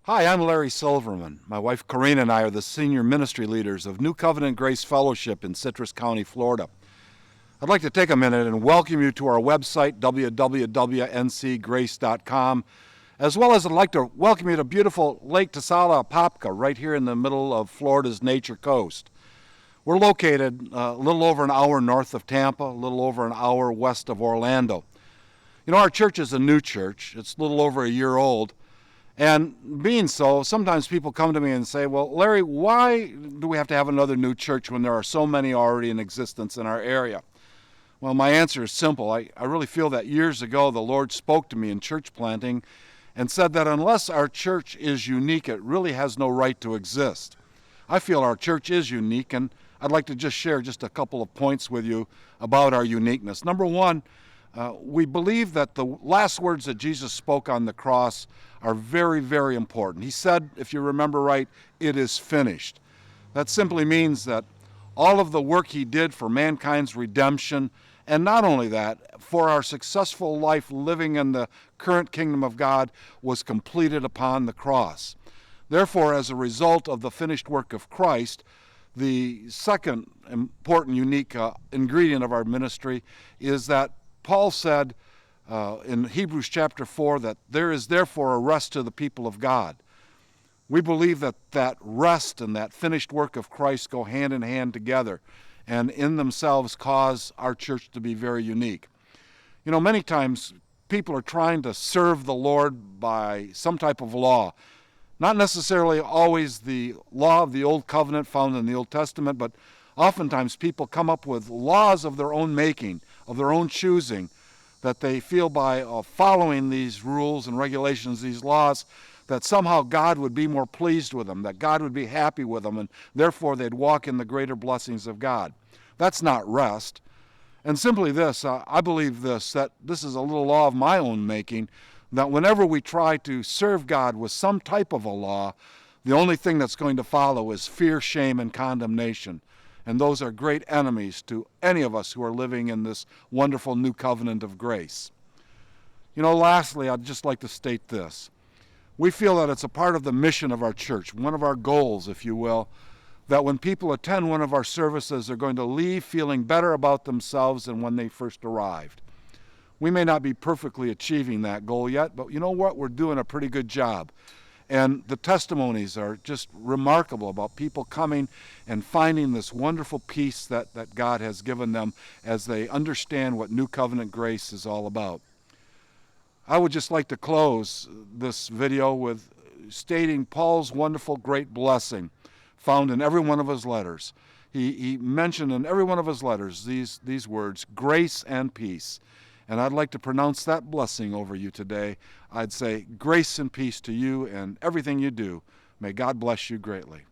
Hi, I'm Larry Silverman. My wife Corrina and I are the senior ministry leaders of New Covenant Grace Fellowship in Citrus County, Florida. I'd like to take a minute and welcome you to our website, www.ncgrace.com, as well as I'd like to welcome you to beautiful Lake Tasala Apopka, right here in the middle of Florida's Nature Coast. We're located a little over an hour north of Tampa, a little over an hour west of Orlando. You know, our church is a new church. It's a little over a year old. And being so, sometimes people come to me and say, well, Larry, why do we have to have another new church when there are so many already in existence in our area? Well, my answer is simple. I really feel that years ago the Lord spoke to me in church planting and said that unless our church is unique, it really has no right to exist. I feel our church is unique, and I'd like to just share just a couple of points with you about our uniqueness. Number one, we believe that the last words that Jesus spoke on the cross are very, very important. He said, if you remember right, it is finished. That simply means that all of the work he did for mankind's redemption, and not only that, for our successful life living in the current kingdom of God, was completed upon the cross. Therefore, as a result of the finished work of Christ, the second important unique ingredient of our ministry is that Paul said in Hebrews chapter 4 that there is therefore a rest to the people of God. We believe that that rest and that finished work of Christ go hand in hand together and in themselves cause our church to be very unique. You know, many times people are trying to serve the Lord by some type of law. Not necessarily always the law of the Old Covenant found in the Old Testament, but oftentimes people come up with laws of their own making, of their own choosing, that they feel by following these rules and regulations, these laws, that somehow God would be more pleased with them, that God would be happy with them, and therefore they'd walk in the greater blessings of God. That's not rest. And simply this, I believe this, that this is a little law of my own making, that whenever we try to serve God with some type of a law, the only thing that's going to follow is fear, shame, and condemnation. And those are great enemies to any of us who are living in this wonderful new covenant of grace. You know, lastly, I'd just like to state this. We feel that it's a part of the mission of our church, one of our goals, if you will, that when people attend one of our services, they're going to leave feeling better about themselves than when they first arrived. We may not be perfectly achieving that goal yet, but you know what? We're doing a pretty good job. And the testimonies are just remarkable about people coming and finding this wonderful peace that God has given them as they understand what New Covenant grace is all about. I would just like to close this video with stating Paul's wonderful great blessing found in every one of his letters. He mentioned in every one of his letters these words, grace and peace. And I'd like to pronounce that blessing over you today. I'd say grace and peace to you and everything you do. May God bless you greatly.